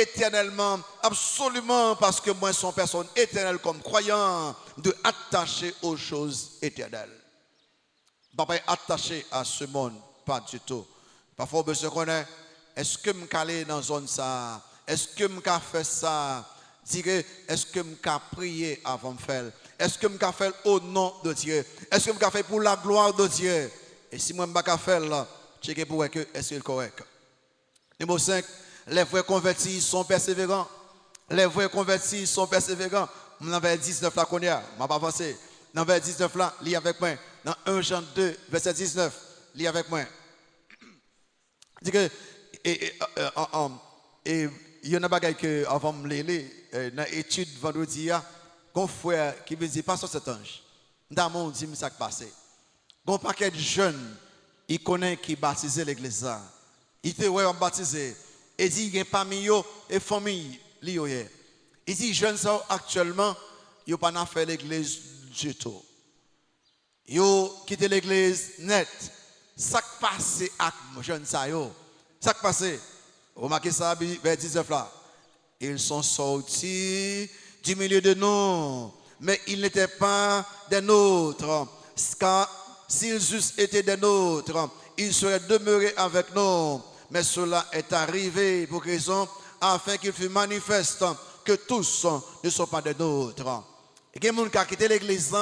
éternellement, absolument, parce que moi, son personne éternelle comme croyant, de attacher aux choses éternelles. Papa est attaché à ce monde, pas du tout. Parfois, on se connaît, est-ce que je suis allé dans la zone ça? Est-ce que je suis fait ça? Est-ce que je suis prié avant de faire? Est-ce que je suis fait au nom de Dieu? Est-ce que je suis fait pour la gloire de Dieu? Et si moi je ne suis pas fait là, checker pour que est-ce que c'est correct. Numéro 5, les vrais convertis sont persévérants. Les vrais convertis sont persévérants. Dans vers 19 là qu'on y a, je ne vais pas avancer. Dans vers 19 là, lis avec moi. Dans 1 Jean 2, verset 19, lis avec moi. Dit que, il y a un bagage que, avant de me lire, dans l'étude vendredi, un frère qui me dit, pas sur cet ange. Dans mon dit, ça qui passe. Un paquet de jeunes, ils connaissent qui baptisent l'église. Ils étaient baptisés. Et dit, il y a parmi eux et famille. Il dit, jeunes sont actuellement, ils n'ont pas fait l'église du tout. Ils ont quitté l'église net. Ça qui passe avec les jeunes, ça qui passe. Remarquez ça, vers 19 là. Ils sont sortis du milieu de nous, mais ils n'étaient pas des nôtres. Car s'ils eussent été des nôtres, ils seraient demeurés avec nous. Mais cela est arrivé pour raison, afin qu'il fût manifeste que tous ne sont pas des nôtres. Et qu'il y a des gens qui ont quitté l'église,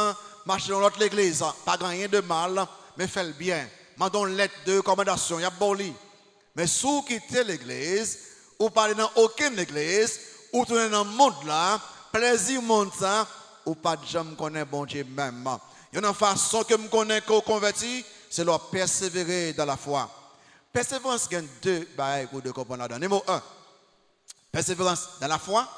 marché dans l'autre église, pas rien de mal, mais fait le bien. Mandons lettre de recommandation, il y a boli. Mais si vous quittez l'église, ou pas dans aucune église, ou tournez dans le monde là, plaisir monde ça, ou pas de gens me connaissent bon Dieu même. Il y a une façon que me connaît qu'on convertit, c'est leur persévérer dans la foi. Persévérance, il y a deux bagages pour comprendre là-dedans. Numéro 1, persévérance dans la foi,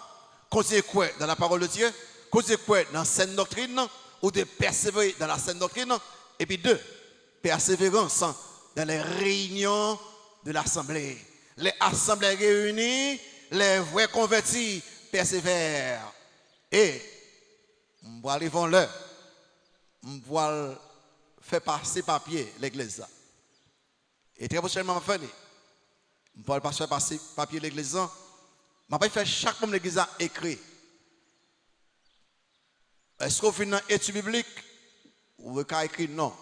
continuer quoi dans la parole de Dieu, continuer quoi dans la saine doctrine, ou de persévérer dans la saine doctrine. Et puis 2, persévérance dans les réunions de l'assemblée. Les assemblées réunies, les vrais convertis persévèrent. Et, on va aller voir l'heure, on va faire passer papier l'église. Et très prochainement, on va faire passer papier l'église. On va faire chaque membre de l'église écrit. Est-ce qu'on fait une étude biblique ou vous avez écrit non?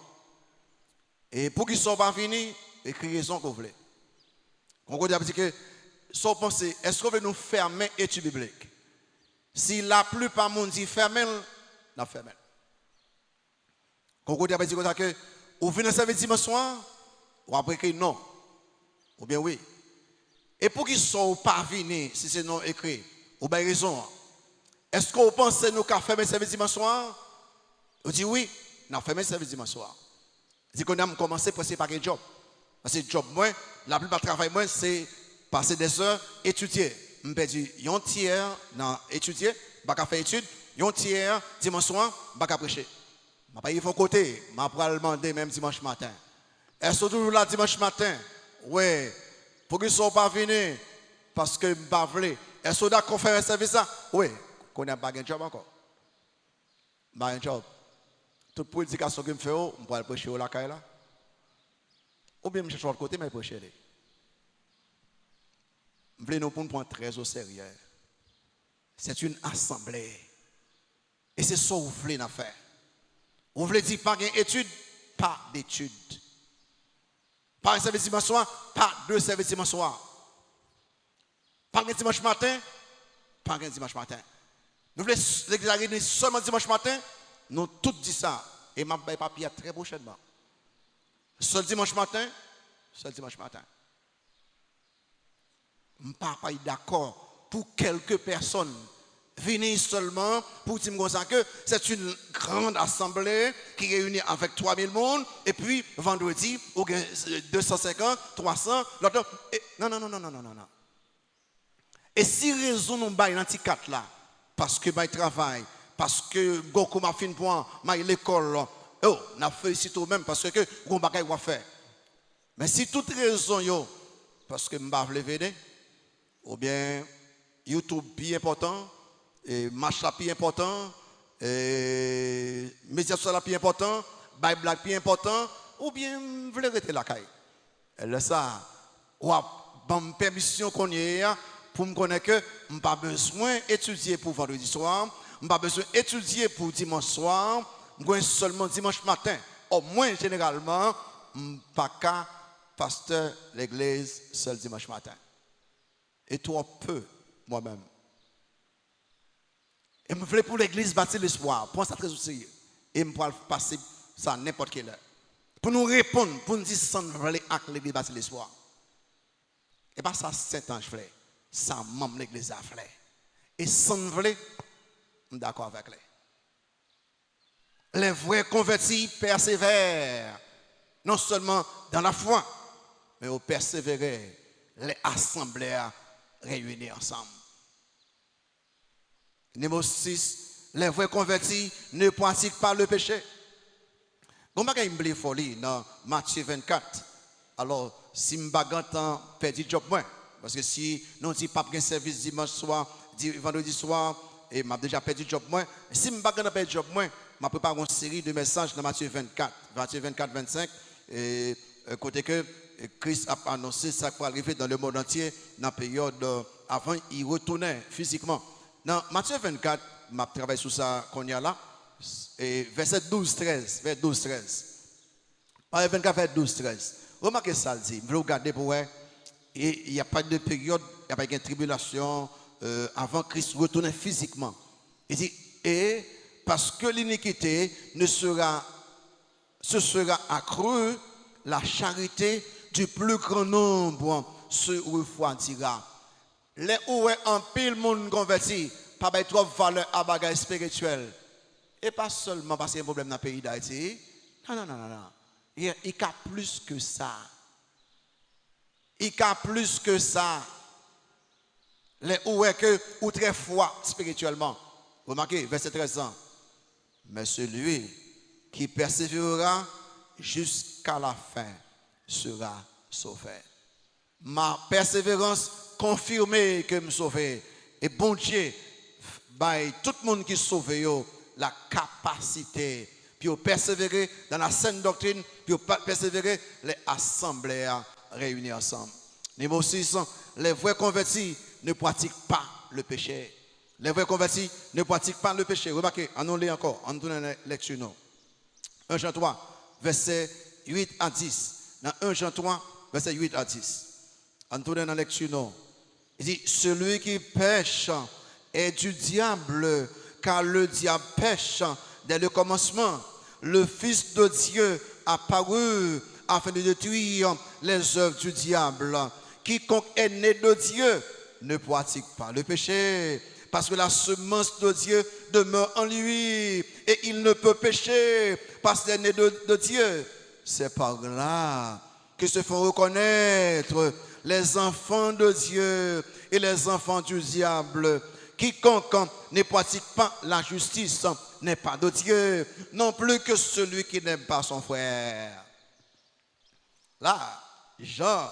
Et pour qu'ils ne soient pas finis, écrivez raison que vous voulez. On va dire que, si vous pensez, est-ce qu'on veut nous fermer l'étude biblique? Si la plupart des gens disent fermer, nous fermons. On va dire que, vous venez servir dimanche soir, ou après écrit non. Ou bien oui. Et pour qu'ils ne soient pas venus, si c'est non écrit, vous avez raison. Est-ce que vous pensez que nous avons fermé le service dimanche soir? Vous dites oui, nous avons fermé le service dimanche soir. Vous dites qu'on a commencé par un job. Parce que le job, moi, la plupart du travail, moi, c'est passer des heures, étudier. Je perdu un tiers dans étudier, je vais faire études, un tiers dimanche soir, je vais prêcher. Je vais pas y côté, je vais demander même dimanche matin. Est-ce que toujours là dimanche matin? Oui. Pour qu'ils ne soient pas venus, parce que je ne veux pas. Est-ce que vous avez fait un service là? Oui. Qu'on n'a pas un job encore. Pas un job. Toute prédication que je fais, je peux prêcher au lacaille là. Ou bien je cherche l'autre côté, mais je prêcher. Je voulais nous prendre très au sérieux. C'est une assemblée. Et c'est ça que vous voulez faire. Vous voulez dire pas d'études, pas d'études. Pas un service dimanche soir, pas deux services dimanche soir. Pas un dimanche matin, pas un dimanche matin. Nous voulons l'église réunir seulement dimanche matin, nous tous dit ça. Et je vais papier très prochainement. Seul dimanche matin, seul dimanche matin. Je ne suis pas d'accord pour quelques personnes venir seulement pour dire que c'est une grande assemblée qui réunit avec 3000 personnes et puis vendredi, 250, 300, l'autre. Non. Et si raison nous bail dans quatre là, parce que je travaille, parce que Goku m'a fin point, l'école, oh, n'a félicité même parce que on va faire. Mais si toute raison yo, parce que m'ba vle venir, ou bien YouTube bien important, et match là bien important, et médias sociaux là bien important, Bible bien important, ou bien vle rester la caille. Et là ça, ou a bonne permission qu'on y a pour me connaître que je n'ai pas besoin d'étudier pour vendredi soir, je n'ai pas besoin d'étudier pour dimanche soir, je seulement dimanche matin. Au moins, généralement, je ne suis pas qu'un pasteur l'église seul dimanche matin. Et trop peu, moi-même. Et je voulais pour l'église bâtir l'espoir, pour ça très au sérieux. Et je peux passer ça à n'importe quelle heure. Pour nous répondre, pour nous dire ça, nous voulons avec l'église bâtir l'espoir. Et pas ça, Saint-Ange fait. Ça, même l'église a fait. Et sans nous voulons, je suis d'accord avec les vrais convertis persévèrent, non seulement dans la foi, mais au persévérer, les assemblées réunies ensemble. Numéro 6, les vrais convertis ne pratiquent pas le péché. Comment est-ce que folie dans Matthieu 24? Alors, si je ne perdu job moins, parce que si nous ne pas de service dimanche soir, vendredi soir, et je déjà perdu job moins, si je ne pas perdu job moins, je prépare une série de messages dans Matthieu 24, 25, et côté que Christ a annoncé ça pour arriver dans le monde entier, dans la période avant, il retournait physiquement. Dans Matthieu 24, je travaille sur ça qu'on y a là, et verset 12-13, verset 12-13. 24, verset 12-13. Remarquez ça, il dit, vous regardez pour voir, il n'y a pas de période, il n'y a pas de tribulation avant Christ retourne physiquement. Il dit, et parce que l'iniquité se sera accrue, la charité du plus grand nombre se refroidira. Les où est en pile monde converti, pas de trop valeur à bagaille spirituelle. Et pas seulement parce qu'il y a un problème dans le pays d'Haïti. Non. Il y a plus que ça. Il y a plus que ça. Les où est que ou très froid spirituellement. Remarquez, verset 13 ans. Mais celui qui persévérera jusqu'à la fin sera sauvé. Ma persévérance confirme que je suis sauvé. Et bon Dieu, tout le monde qui est sauvé, la capacité, puis persévérer dans la saine doctrine, puis persévérer les assemblées réunies ensemble. Numéro 6, les vrais convertis ne pratiquent pas le péché. Les vrais convertis ne pratiquent pas le péché. Remarquez, on lit encore, on tourne la lecture. 1 Jean 3, verset 8 à 10. Dans 1 Jean 3, verset 8 à 10. On tourne dans la lecture. Il dit, celui qui pêche est du diable, car le diable pêche dès le commencement. Le Fils de Dieu apparu afin de détruire les œuvres du diable. Quiconque est né de Dieu ne pratique pas le péché, parce que la semence de Dieu demeure en lui, et il ne peut pécher parce qu'il est né de Dieu. C'est par là que se font reconnaître les enfants de Dieu et les enfants du diable. Quiconque ne pratique pas la justice n'est pas de Dieu, non plus que celui qui n'aime pas son frère. Là, Jean,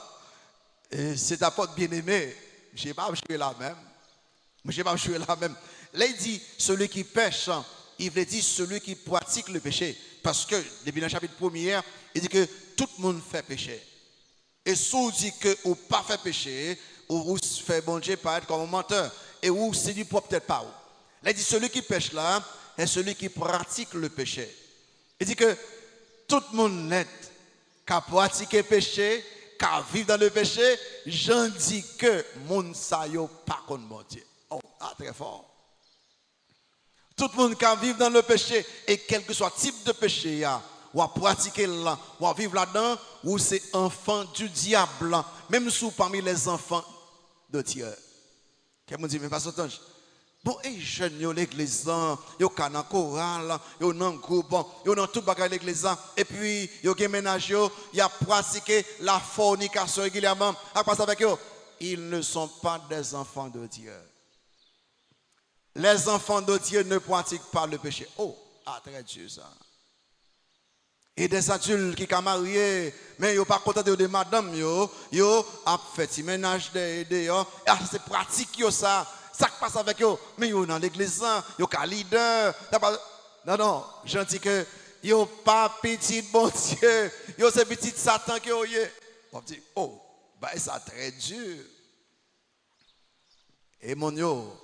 c'est apôtre bien-aimé, je n'ai pas joué là même. Là, il dit, celui qui pêche, il veut dire celui qui pratique le péché. Parce que, depuis le chapitre 1er, il dit que tout le monde fait péché. Et si on dit que ou pas fait péché, ou fait bon Dieu paraître comme un menteur, et ou c'est du propre peut-être pas. Là, il dit, celui qui pêche là, est celui qui pratique le péché. Il dit que tout le monde net, qui a pratiqué le péché, qui a vécu dans le péché, j'en dis que mon sayo pas contre mon Dieu. Oh, très fort. Tout le monde qui vit dans le péché, et quel que soit le type de péché, ou à pratiquer là, ou à vivre là-dedans, ou c'est enfant du diable, même sous parmi les enfants de Dieu. Qu'est-ce que dit, mais pas autant. Bon, et jeunes, yo l'église, yo dans choral, yo dans groupe, yo dans tout bagage l'église, et puis yo gen ménage yo, y a pratiqué la fornication régulièrement. À quoi ça avec eux? Ils ne sont pas des enfants de Dieu. Les enfants de Dieu ne pratiquent pas le péché. Oh, très dur ça. Et des adultes qui sont mariés, mais ils ne sont pas contents de madame, ils ont fait ménage dehors. C'est pratique ça. Ça passe avec eux. Mais ils sont dans l'église, ils sont leader. Non, je dis que ils sont pas petit bon Dieu. Ils sont ces petits Satan qui ont. On dit, oh, bah, ça très dur. Et mon yo,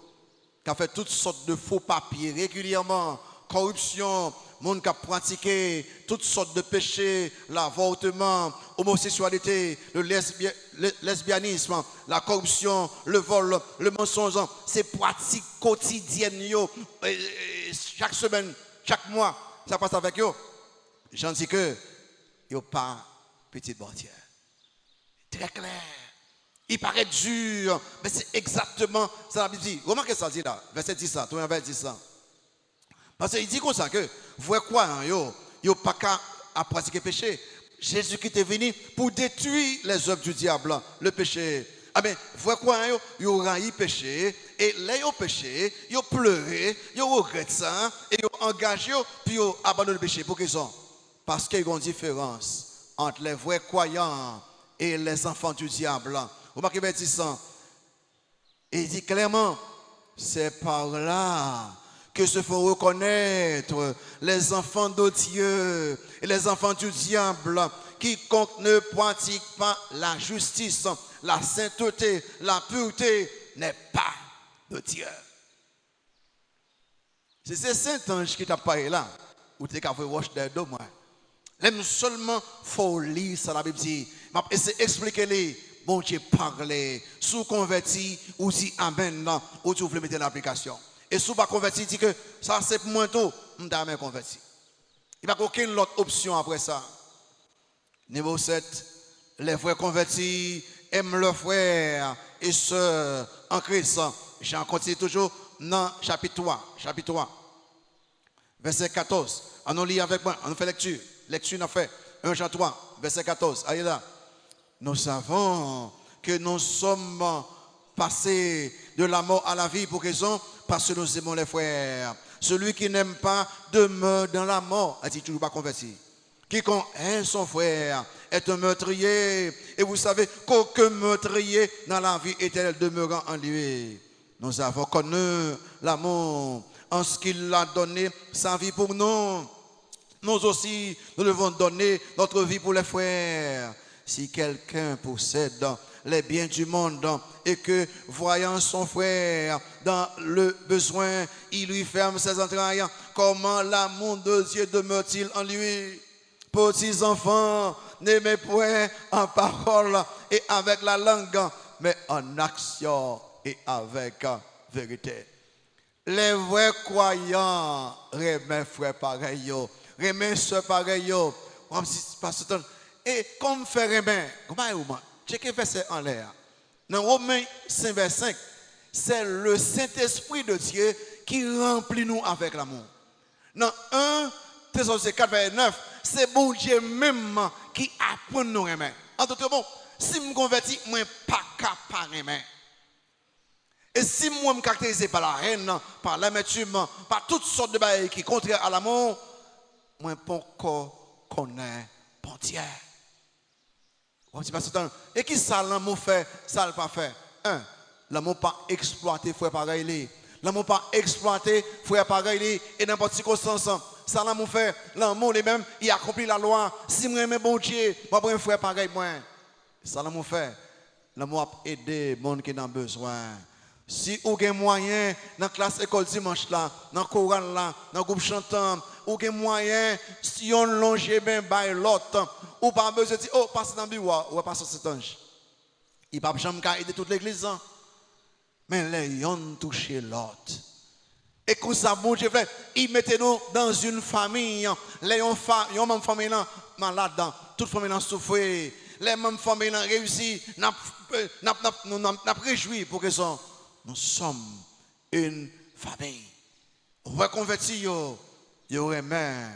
qui a fait toutes sortes de faux papiers régulièrement, corruption, monde qui a pratiqué toutes sortes de péchés, l'avortement, homosexualité, le lesbianisme, la corruption, le vol, le mensonge, c'est pratiques quotidiennes yo, chaque semaine, chaque mois, ça passe avec eux. J'en dis que yo pas petite bordière. Très clair. Il paraît dur, mais c'est exactement ça la Bible dit. Remarquez ça dit là, verset 10 ça, tout le monde dit ça. Parce qu'il dit comme ça que, vous voyez quoi, yo pas qu'à pratiquer péché. Jésus-Christ est venu pour détruire les œuvres du diable, le péché. Ah ben, vous voyez quoi, yo raillé péché, et là yo péché, yo pleuré, yo regrette ça, et yo engagé, puis yo abandonné le péché. Pour qu'ils ont? Parce qu'il y a une différence entre les vrais croyants et les enfants du diable. Vous remarquez bien ça. Et il dit clairement, c'est par là que se font reconnaître les enfants de Dieu et les enfants du diable. Quiconque ne pratique pas la justice, la sainteté, la pureté n'est pas de Dieu. C'est ce Saint-Ange qui t'a parlé là, ou t'es qu'à faire roche de moi. L'aime seulement faut lire ça la Bible dit. M'a essayer d'expliquer les bon Dieu parler, sous converti ou dit amen là, ou tu voulais mettre en application. Et sous pas converti dit que ça c'est pour moi tout, m'ta même converti. Il n'y a aucune autre option après ça. Niveau 7, les frères convertis aiment leurs frères et sœurs en Christ. J'en continue toujours dans chapitre 3, verset 14. On nous lit avec moi, on fait lecture. Lecture n'a fait 1 Jean 3, verset 14. Allez là. Nous savons que nous sommes passés de la mort à la vie pour raison parce que nous aimons les frères. Celui qui n'aime pas demeure dans la mort. A dit toujours pas converti. Quiconque aime son frère est un meurtrier. Et vous savez qu'aucun meurtrier dans la vie éternelle demeurant en lui. Nous avons connu l'amour en ce qu'il a donné sa vie pour nous. Nous aussi, nous devons donner notre vie pour les frères. Si quelqu'un possède les biens du monde et que, voyant son frère dans le besoin, il lui ferme ses entrailles, comment l'amour de Dieu demeure-t-il en lui? Petits enfants, n'aimez point en parole et avec la langue, mais en action et avec vérité. Les vrais croyants remettent frère pareil, remettent soeur pareil. Et comme faire remettre, comment checkez verset en l'air. Dans Romains 5, verset 5, c'est le Saint-Esprit de Dieu qui remplit nous avec l'amour. Dans 1 Thessaloniciens 4, verset 9, c'est bon Dieu même qui apprend nous remettre. En d'autres mots, si je me convertis, je ne suis pas capable de remettre. Et si moi je me caractérise par la haine, par l'amertume, par toutes sortes de choses qui sont contraires à l'amour, je ne peux pas encore connaître bon Dieu. Et qui ça l'amour fait, ça le pas fait? Un, l'amour pas exploité frère pareil. L'amour pas exploité frère pareil et n'importe quelle circonstance. Ça l'amour fait, l'amour lui-même, il accomplit la loi. Si moi j'aime bon Dieu, moi prends un frère pareil moi. Ça l'amour fait, l'amour a aidé les gens qui ont besoin. Si vous avez moyen dans la classe école dimanche là, dans le choral là, dans le groupe chantant, ou avez moyen, si on longe bien by l'autre, ou pas besoin de dire, oh, passe dans le bureau, ou passe cet ange. Il ne peut jamais aider toute l'église. Mais les gens touchent l'autre. Et comme ça, bon Dieu, il mettait nous dans une famille. Les gens même famille malade, toute famille souffre. Les mêmes familles réussi, n'a réjoui pour que ça. Nous sommes une famille. Reconvertis, yo remet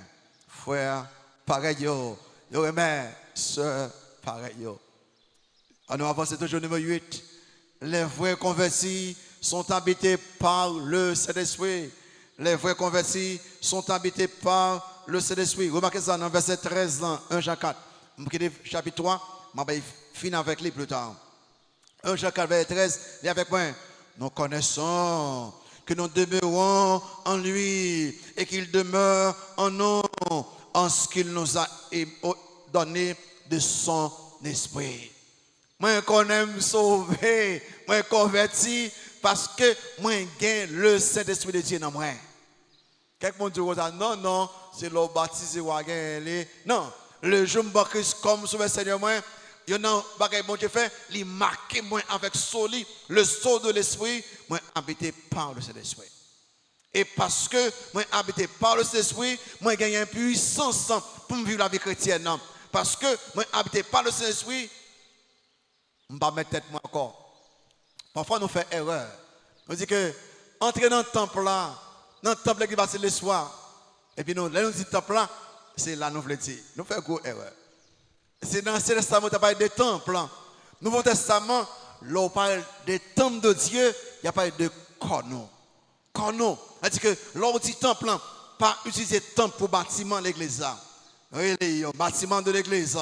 frère pareil, yo remet soeur pareil. On avance toujours numéro 8. Les vrais convertis sont habités par le Saint-Esprit. Les vrais convertis sont habités par le Saint-Esprit. Remarquez ça dans verset 13, 1 Jean 4. Chapitre 3, je vais finir avec lui plus tard. 1 Jean 4, verset 13, lis avec moi. Nous connaissons que nous demeurons en lui et qu'il demeure en nous en ce qu'il nous a donné de son esprit. Moi, qu'on aime sauver, moi, converti parce que moi gagne le Saint-Esprit de Dieu dans moi. Quelqu'un dit non, non, c'est l'eau baptisé ou non, le jour où Christ comme sur le Seigneur moi, il y a un bagage bon Dieu fait, il marque moi avec soli, le sceau de l'esprit, moi habité par le Saint-Esprit. Et parce que moi habité par le Saint-Esprit, moi gagne une puissance pour vivre la vie chrétienne. Parce que moi habité par le Saint-Esprit, je ne vais pas mettre tête moi encore. Parfois nous faisons erreur. On dit que entrer dans le temple là, dans le temple qui passe le soir, et puis nous, là nous dit temple là, c'est là nous voulons dire. Nous faisons gros erreur. C'est dans l'Ancien Testament, tu parle des temples. Nouveau Testament, là on parle des temples de Dieu, il y a pas de corneaux. Corneaux. C'est-à-dire que là on dit temple, pas utiliser temple pour bâtiment l'église. Oui, bâtiment de l'église.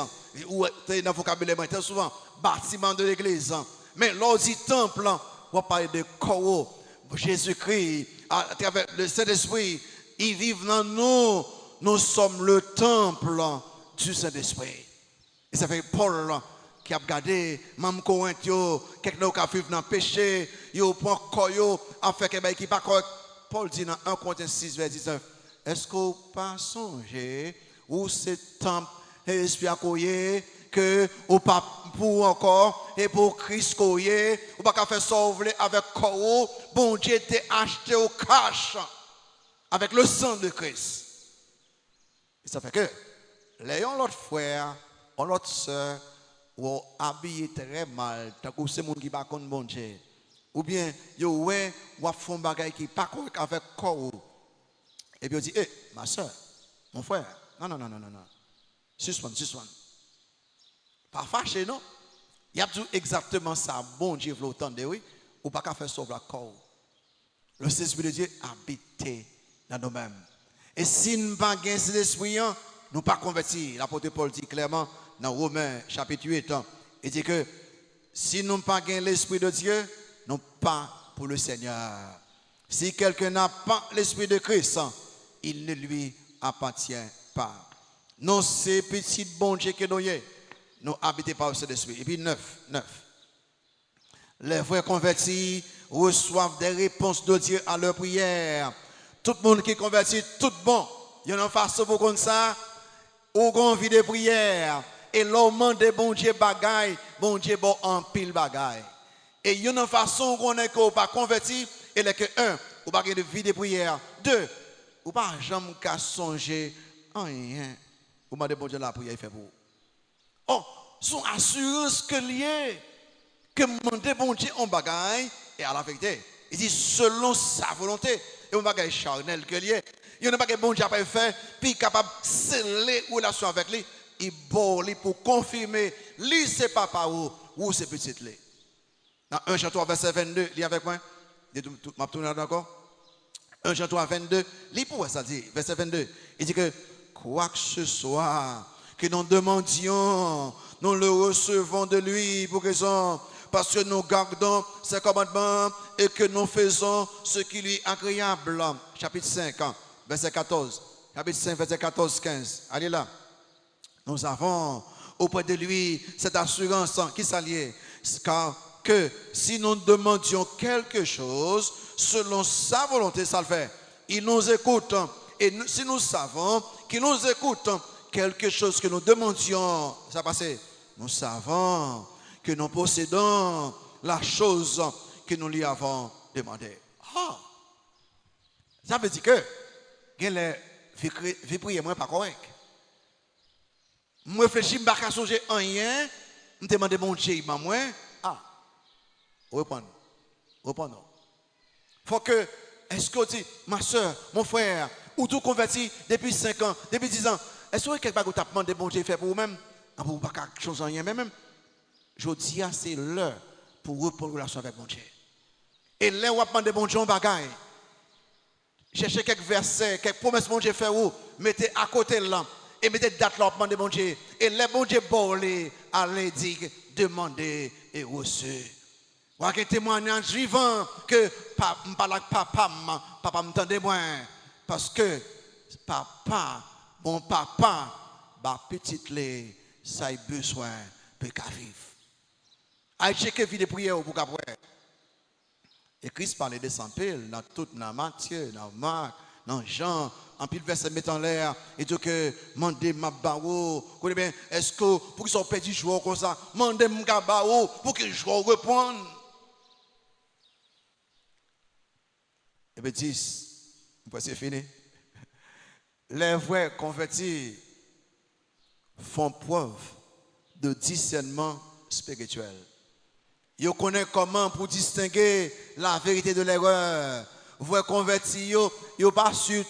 Ou dans le vocabulaire très souvent, bâtiment de l'église. Mais là on dit temple, on parle de corps. Jésus-Christ, à travers le Saint-Esprit, il vit dans nous. Nous sommes le temple du Saint-Esprit. Et ça fait Paul qui a regardé, même Corinthians, quelqu'un qui a vécu dans le péché, il prend corps, a fait quelque chose pas correct. Paul dit dans 1 Corinthiens 6, verset 19, est-ce que vous pas songé où ce temple est l'esprit que ou pas pour encore et pour Christ koye ou pas faire sauver avec corps, bon Dieu t'a acheté au cash avec le sang de Christ. Et ça fait que les l'autre frère, l'autre soeur ou habillé très mal, tant que c'est monde qui pas connaît bon Dieu. Ou bien yo ouais ou font bagay qui pas correct avec corps. Et puis on dit ma soeur, mon frère, non. Suspend. Pas fâché, non? Il y a tout exactement ça. Bon Dieu veut entendre, oui. Ou pas qu'à faire sauver le corps. Le Saint-Esprit de Dieu habite dans nous-mêmes. Et si nous n'avons pas gagné cet esprit, nous ne pas convertis. L'apôtre Paul dit clairement dans Romains chapitre 8, il dit que si nous n'avons pas gagné l'esprit de Dieu, nous pas pour le Seigneur. Si quelqu'un n'a pas l'esprit de Christ, il ne lui appartient pas. Non, c'est petit bon Dieu que nous sommes. Nous habitons par le Saint-Esprit. Et puis 9. Les vrais convertis reçoivent des réponses de Dieu à leur prière. Tout le monde qui est converti, tout bon. Il y a une façon pour comme ça, ou qu'on vit des prières. Et l'homme de bon Dieu bagaille, bon Dieu bon en pile bagaille. Et il y a une façon qu'on est pas converti, et là que un, ou pas de vie de prière. Deux, ou pas jamais qu'à songer rien. Ou pas de bon Dieu la prière fait pour vous. Oh, son assurance que lié, que demander bon Dieu en bagaille, et à la vérité, il dit selon sa volonté, et on bagaille charnel que lié. Il n'y a pas que bon Dieu a fait, puis capable de sceller une relation avec lui, il boit pour confirmer, lui c'est papa ou c'est petit lui. Dans 1 Jean 3, verset 22, lis avec moi, m'a tourné d'accord? 1 Jean 3, 22, lis pour ça dit, verset 22, il dit que quoi que ce soit, que nous demandions, nous le recevons de lui pour raison, parce que nous gardons ses commandements et que nous faisons ce qui lui est agréable. Chapitre 5, verset 14. Chapitre 5, verset 14, 15. Allez là. Nous avons auprès de lui cette assurance qui s'allie, car que si nous demandions quelque chose, selon sa volonté, ça le fait. Il nous écoute. Et si nous savons qu'il nous écoute, quelque chose que nous demandions, ça passe. Nous savons que nous possédons la chose que nous lui avons demandé. Ah, ça veut dire que les vie prier moi pas correct. Moi réfléchis, je ne vais pas songer en rien, je demande mon Dieu, moi, reprendre. Faut que, est-ce que tu dis, ma soeur, mon frère, ou tout converti depuis 5 ans, depuis 10 ans, est-ce que quelque chose que tu as demandé bon Dieu fait pour vous-même? Pour pas quelque chose en rien même. Je dis, c'est l'heure pour reprendre une relation avec mon Dieu. Et là, on va demander bon Dieu en bagaille. Cherchez quelques versets, quelques promesses bon Dieu fait où, mettez à côté là, et mettez date là, demander bon Dieu. Et les bon Dieu bolé, allez dire, demandez et reçu. Voilà un témoignage vivant que papa m'entendait moi. Parce que mon papa, petite lait, ça a besoin de vivre. Aïe, checker vie de prière pour qu'après. Et Christ parlait de sans pile dans toute dans Matthieu, dans Marc, dans Jean, en pile verset met en l'air et tout que mandez ma bao, connais bien, est-ce que pour qu'ils soient petits joueurs comme ça, mandez ma bao pour que je reprenne. Et bien 10, c'est fini. Les vrais convertis font preuve de discernement spirituel. Ils connaissent comment pour distinguer la vérité de l'erreur. Vrais convertis, ils ne sont pas sur